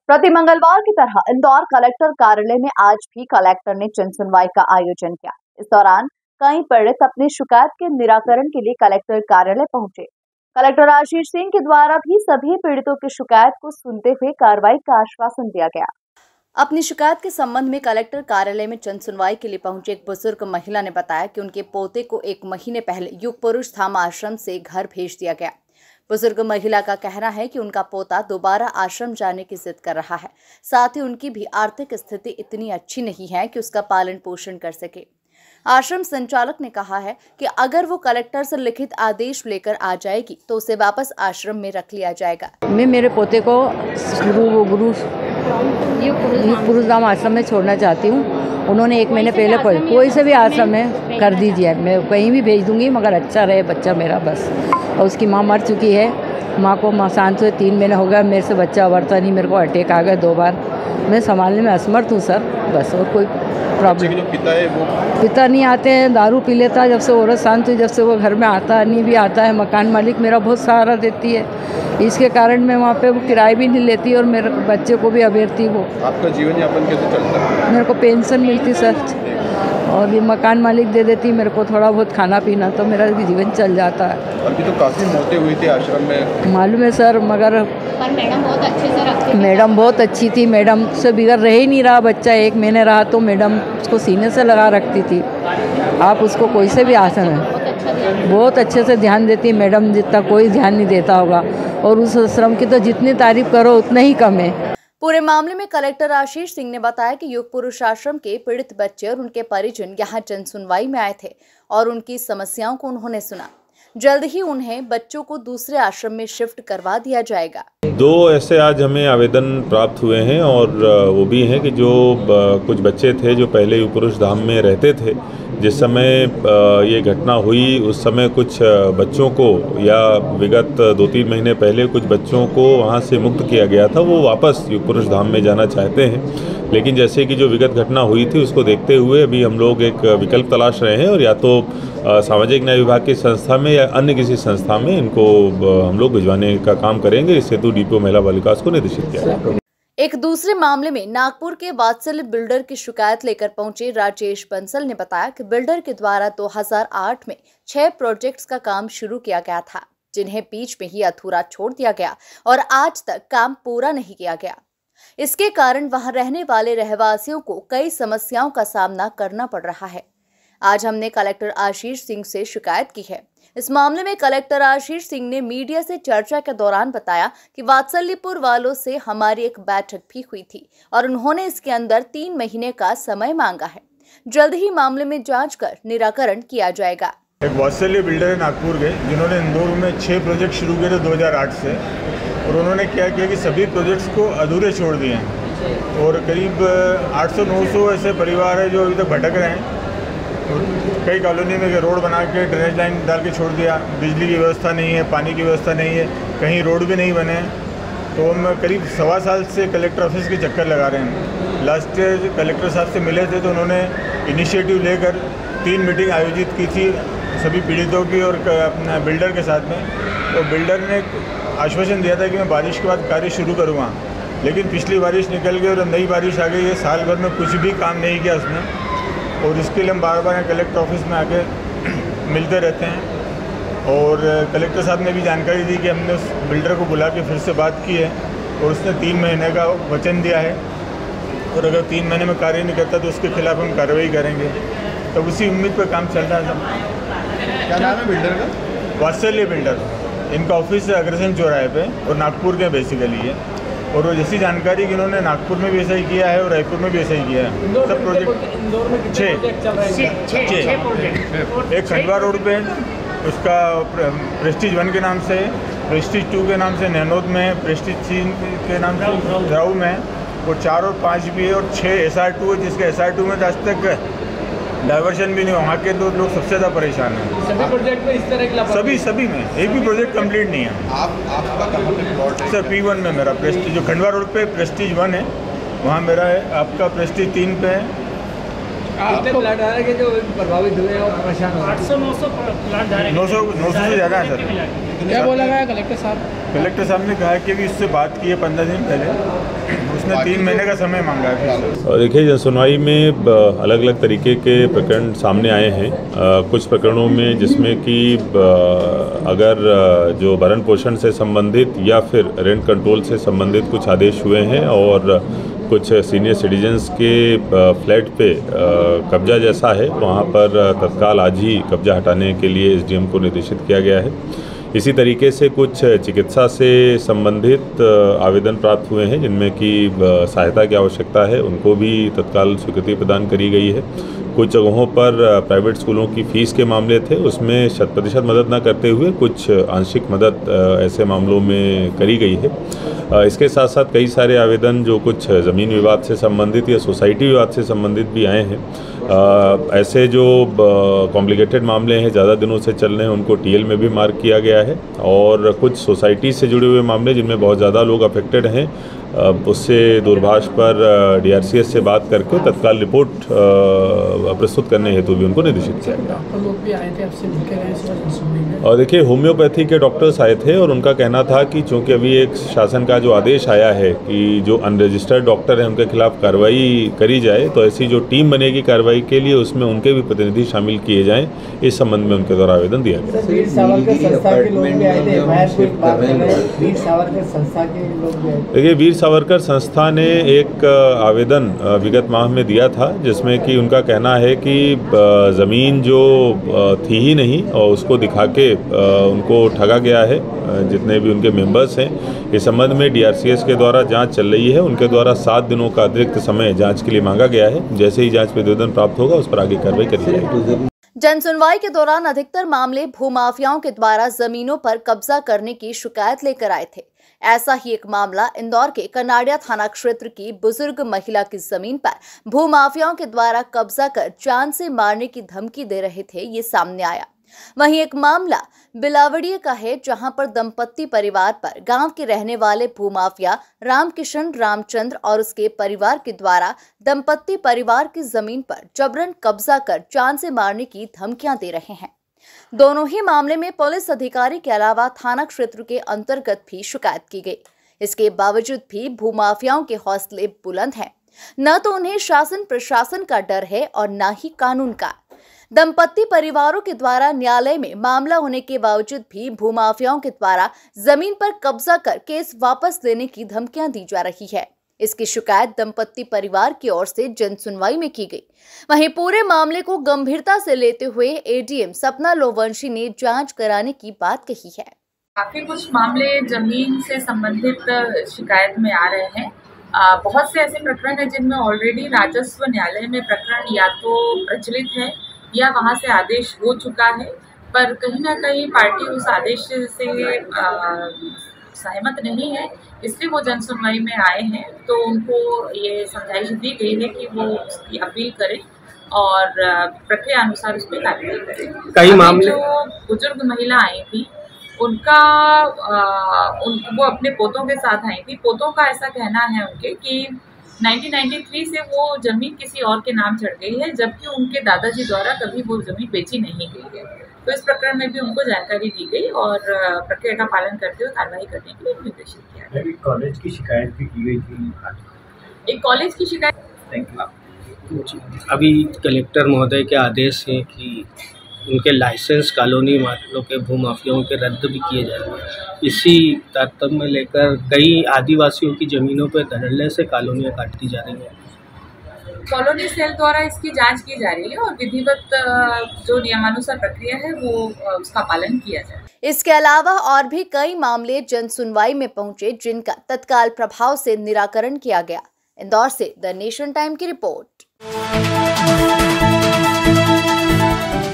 प्रति मंगलवार की तरह इंदौर कलेक्टर कार्यालय में आज भी कलेक्टर ने जन सुनवाई का आयोजन किया। इस दौरान कई पीड़ित अपनी शिकायत के निराकरण के लिए कलेक्टर कार्यालय पहुंचे। कलेक्टर आशीष सिंह के द्वारा भी सभी पीड़ितों की शिकायत को सुनते हुए कार्रवाई का आश्वासन दिया गया। अपनी शिकायत के संबंध में कलेक्टर कार्यालय में जन सुनवाई के लिए पहुंचे एक बुजुर्ग महिला ने बताया कि उनके पोते को 1 महीने पहले युग पुरुष धाम आश्रम से घर भेज दिया गया। बुजुर्ग महिला का कहना है कि उनका पोता दोबारा आश्रम जाने की जिद कर रहा है। साथ ही उनकी भी आर्थिक स्थिति इतनी अच्छी नहीं है कि उसका पालन पोषण कर सके। आश्रम संचालक ने कहा है कि अगर वो कलेक्टर से लिखित आदेश लेकर आ जाएगी तो उसे वापस आश्रम में रख लिया जाएगा। मैं मेरे पोते को गुरु पुरुष धाम आश्रम में छोड़ना चाहती हूँ। उन्होंने 1 महीने पहले कोई से भी आश्रम में कर दीजिए, मैं कहीं भी भेज दूंगी मगर अच्छा रहे बच्चा मेरा बस। और उसकी माँ मर चुकी है, माँ को शांत हुए 3 महीने हो गए, मेरे से बच्चा बढ़ता नहीं, मेरे को अटैक आ गए 2 बार। मैं संभालने में असमर्थ हूँ सर, बस और कोई प्रॉब्लम। जो पिता है वो पिता नहीं आते हैं, दारू पी लेता है। जब से औरत शांत हुई, जब से वो घर में आता नहीं भी आता है। मकान मालिक मेरा बहुत सहारा देती है, इसके कारण मैं वहाँ पे वो किराए भी नहीं लेती और मेरे बच्चे को भी अबेरती वो। आपका जीवन यापन कैसे चलता है? मेरे को पेंशन मिलती सर, और ये मकान मालिक दे देती मेरे को थोड़ा बहुत खाना पीना, तो मेरा भी जीवन चल जाता है। अभी तो काफ़ी मौतें हुई थी आश्रम में, मालूम है सर, मगर मैडम बहुत अच्छे से रखती थी। मैडम बहुत अच्छी थी। मैडम से बिगड़ रह ही नहीं रहा बच्चा, 1 महीने रहा तो मैडम उसको सीने से लगा रखती थी। आप उसको कोई से भी आसन है बहुत अच्छे से ध्यान देती मैडम, जितना कोई ध्यान नहीं देता होगा। और उस आश्रम की तो जितनी तारीफ करो उतना ही कम है। पूरे मामले में कलेक्टर आशीष सिंह ने बताया कि युग पुरुष आश्रम के पीड़ित बच्चे और उनके परिजन यहां जन सुनवाई में आए थे और उनकी समस्याओं को उन्होंने सुना। जल्द ही उन्हें बच्चों को दूसरे आश्रम में शिफ्ट करवा दिया जाएगा। 2 ऐसे आज हमें आवेदन प्राप्त हुए हैं और वो भी हैं कि जो कुछ बच्चे थे जो पहले युग पुरुष धाम में रहते थे, जिस समय ये घटना हुई उस समय कुछ बच्चों को या विगत 2-3 महीने पहले कुछ बच्चों को वहाँ से मुक्त किया गया था, वो वापस युग पुरुष धाम में जाना चाहते हैं। लेकिन जैसे कि जो विगत घटना हुई थी उसको देखते हुए अभी हम लोग एक विकल्प तलाश रहे हैं और या तो सामाजिक न्याय विभाग की संस्था में या अन्य किसी संस्था में इनको हम लोग भिजवाने का काम करेंगे। इस हेतु डीपीओ महिला बाल विकास को निर्देशित किया जाएगा। एक दूसरे मामले में नागपुर के वात्सल्य बिल्डर की शिकायत लेकर पहुंचे राजेश बंसल ने बताया कि बिल्डर के द्वारा 2008 में 6 प्रोजेक्ट्स का काम शुरू किया गया था, जिन्हें बीच में ही अधूरा छोड़ दिया गया और आज तक काम पूरा नहीं किया गया। इसके कारण वहां रहने वाले रहवासियों को कई समस्याओं का सामना करना पड़ रहा है। आज हमने कलेक्टर आशीष सिंह से शिकायत की है। इस मामले में कलेक्टर आशीष सिंह ने मीडिया से चर्चा के दौरान बताया कि वात्सल्यपुर वालों से हमारी एक बैठक भी हुई थी और उन्होंने इसके अंदर 3 महीने का समय मांगा है। जल्द ही मामले में जांच कर निराकरण किया जाएगा। एक वात्सल्य बिल्डर है नागपुर के, जिन्होंने इंदौर में 6 प्रोजेक्ट शुरू किए थे 2008 से, और उन्होंने क्या किया कि सभी प्रोजेक्ट्स को अधूरे छोड़ दिए हैं और करीब 800-900 ऐसे परिवार हैं जो अभी तक भटक रहे हैं। और कई कॉलोनी में रोड बना के ड्रेनेज लाइन डाल के छोड़ दिया, बिजली की व्यवस्था नहीं है, पानी की व्यवस्था नहीं है, कहीं रोड भी नहीं बने हैं। तो हम करीब 1.25 साल से कलेक्टर ऑफिस के चक्कर लगा रहे हैं। लास्ट ईयर कलेक्टर साहब से मिले थे तो उन्होंने इनिशिएटिव लेकर 3 मीटिंग आयोजित की थी सभी पीड़ितों की और अपना बिल्डर के साथ में। तो बिल्डर ने आश्वासन दिया था कि मैं बारिश के बाद कार्य शुरू करूँगा, लेकिन पिछली बारिश निकल गई और नई बारिश आ गई है। साल भर में कुछ भी काम नहीं किया उसने, और इसके लिए हम बार-बार कलेक्टर ऑफिस में आके मिलते रहते हैं। और कलेक्टर साहब ने भी जानकारी दी कि हमने उस बिल्डर को बुला के फिर से बात की है और उसने 3 महीने का वचन दिया है, और अगर 3 महीने में कार्य नहीं करता तो उसके खिलाफ हम कार्रवाई करेंगे। तो उसी उम्मीद पर काम चल रहा है। क्या नाम है बिल्डर का? वात्सल्य बिल्डर। इनका ऑफिस है अग्रसेन चौराहे पे और नागपुर के बेसिकली है। और वो जैसी जानकारी कि इन्होंने नागपुर में भी ऐसा ही किया है और रायपुर में भी ऐसा ही किया है। सब प्रोजेक्ट इंदौर में 6 एक खंडवा रोड पे है, उसका प्रेस्टीज 1 के नाम से, प्रेस्टीज 2 के नाम से नैनोद में है, प्रेस्टीज 3 के नाम से ध्राव में है, और 4 और 5 भी है, और 6 SR2 है, जिसके SR2 में आज तक डाइवर्शन भी नहीं, वहाँ के तो लोग सबसे ज़्यादा परेशान हैं। सभी प्रोजेक्ट में इस तरह की सभी में एक भी प्रोजेक्ट कंप्लीट नहीं है। आपका कहाँ पे प्लॉट है? सर P1 में मेरा प्रेस्टीज, जो खंडवा रोड पे प्रेस्टीज 1 है वहाँ मेरा है। आपका प्रेस्टीज 3 पे है, कितने प्लाट धारक के जो प्रभावित हुए हैं और परेशान हो 800-900 प्लाट धारक 900 से ज़्यादा है सर। क्या बोला गया कलेक्टर साहब? कलेक्टर साहब ने कहा कि अभी इससे बात की है 15 दिन पहले, उसने 3 महीने का समय मांगा है। और देखिए, जनसुनवाई में अलग अलग तरीके के प्रकरण सामने आए हैं। कुछ प्रकरणों में जिसमें कि अगर जो भरण पोषण से संबंधित या फिर रेंट कंट्रोल से संबंधित कुछ आदेश हुए हैं और कुछ सीनियर सिटीजन्स के फ्लैट पे कब्जा जैसा है, वहाँ पर तत्काल आज ही कब्जा हटाने के लिए एसडीएम को निर्देशित किया गया है। इसी तरीके से कुछ चिकित्सा से संबंधित आवेदन प्राप्त हुए हैं जिनमें कि सहायता की आवश्यकता है, उनको भी तत्काल स्वीकृति प्रदान करी गई है। कुछ जगहों पर प्राइवेट स्कूलों की फ़ीस के मामले थे, उसमें 100% मदद न करते हुए कुछ आंशिक मदद ऐसे मामलों में करी गई है। इसके साथ साथ कई सारे आवेदन जो कुछ ज़मीन विवाद से संबंधित या सोसाइटी विवाद से संबंधित भी आए हैं। ऐसे जो कॉम्प्लिकेटेड मामले हैं, ज़्यादा दिनों से चल रहे हैं, उनको टीएल में भी मार्क किया गया है। और कुछ सोसाइटी से जुड़े हुए मामले जिनमें बहुत ज़्यादा लोग अफेक्टेड हैं, उससे दूरभाष पर डीआरसीएस से बात करके तत्काल रिपोर्ट प्रस्तुत करने हेतु भी उनको निर्देशित किया गया। डॉक्टर लोग भी आए थे, आपसे मिलकर गए। और देखिए, होम्योपैथी के डॉक्टर्स आए थे और उनका कहना था कि चूँकि अभी एक शासन का जो आदेश आया है कि जो अनरजिस्टर्ड डॉक्टर हैं उनके खिलाफ कार्रवाई करी जाए, तो ऐसी जो टीम बनेगी कार्रवाई के लिए, उसमें उनके भी प्रतिनिधि शामिल किए जाएं। इस संबंध में उनके द्वारा आवेदन दिया गया। वीर सावरकर संस्था के लोग भी आए थे। वीर सावरकर संस्था के लोग भी आए थे। देखिए, वीर सावरकर संस्था ने एक आवेदन विगत माह में दिया था जिसमें कि उनका कहना है कि ज़मीन जो थी ही नहीं और उसको दिखा के उनको ठगा गया है। जितने भी उनके मेंबर्स हैं, इस संबंध में डीआरसीएस के द्वारा जांच चल रही है। उनके द्वारा 7 दिनों का अतिरिक्त समय जांच के लिए मांगा गया है। जैसे ही जांच प्रतिवेदन प्राप्त होगा उस पर आगे कार्रवाई करी जाएगी। जनसुनवाई के दौरान अधिकतर मामले भूमाफियाओं के द्वारा जमीनों पर कब्जा करने की शिकायत लेकर आए थे। ऐसा ही एक मामला इंदौर के कनाडिया थाना क्षेत्र की बुजुर्ग महिला की जमीन पर भूमाफियाओं के द्वारा कब्जा कर जान से मारने की धमकी दे रहे थे, ये सामने आया। वहीं एक मामला बिलावड़िया का है, जहां पर दंपत्ति परिवार पर गांव के रहने वाले भूमाफिया रामकिशन रामचंद्र और उसके परिवार के द्वारा दंपत्ति परिवार की जमीन पर जबरन कब्जा कर जान से मारने की धमकियां दे रहे हैं। दोनों ही मामले में पुलिस अधिकारी के अलावा थाना क्षेत्र के अंतर्गत भी शिकायत की गई। इसके बावजूद भी भूमाफियाओं के हौसले बुलंद हैं। न तो उन्हें शासन प्रशासन का डर है और न ही कानून का। दंपत्ति परिवारों के द्वारा न्यायालय में मामला होने के बावजूद भी भूमाफियाओं के द्वारा जमीन पर कब्जा कर केस वापस लेने की धमकियां दी जा रही है। इसकी शिकायत दंपत्ति परिवार की ओर से जनसुनवाई में की गई। वहीं पूरे मामले को गंभीरता से लेते हुए एडीएम सपना लोवंशी ने जांच कराने की बात कही है। काफी कुछ मामले जमीन से संबंधित शिकायत में आ रहे हैं। बहुत से ऐसे प्रकरण हैं जिनमें ऑलरेडी राजस्व न्यायालय में प्रकरण या तो प्रचलित है या वहां से आदेश हो चुका है, पर कहीं ना कहीं पार्टी उस आदेश से सहमत नहीं है, इसलिए वो जनसुनवाई में आए हैं। तो उनको ये समझाइश दी गई है कि वो उसकी अपील करें और प्रक्रिया अनुसार उस पर कार्रवाई करें। कई मामले जो बुजुर्ग महिला आई थी उनका वो अपने पोतों के साथ आई थी। पोतों का ऐसा कहना है उनके कि 1993 से वो जमीन किसी और के नाम चढ़ गई है, जबकि उनके दादाजी द्वारा कभी वो जमीन बेची नहीं गई है। तो इस प्रकरण में भी उनको जानकारी दी गई और प्रक्रिया का पालन करते हुए कार्रवाई करने के लिए निर्देशित किया गया। एक कॉलेज की शिकायत भी की गई थी। एक कॉलेज की शिकायत। Thank you. अभी कलेक्टर महोदय के आदेश हैं कि उनके लाइसेंस कॉलोनी वालों के भूमाफियाओं के रद्द भी किए जाएंगे। इसी तारतम्य में लेकर कई आदिवासियों की ज़मीनों पर धड़ल्ले से कॉलोनियाँ काटी जा रही हैं। कॉलोनी सेल द्वारा इसकी जांच की जा रही है और विधिवत जो नियमानुसार प्रक्रिया है वो उसका पालन किया जाए। इसके अलावा और भी कई मामले जन सुनवाई में पहुंचे जिनका तत्काल प्रभाव से निराकरण किया गया। इंदौर से द नेशन टाइम की रिपोर्ट।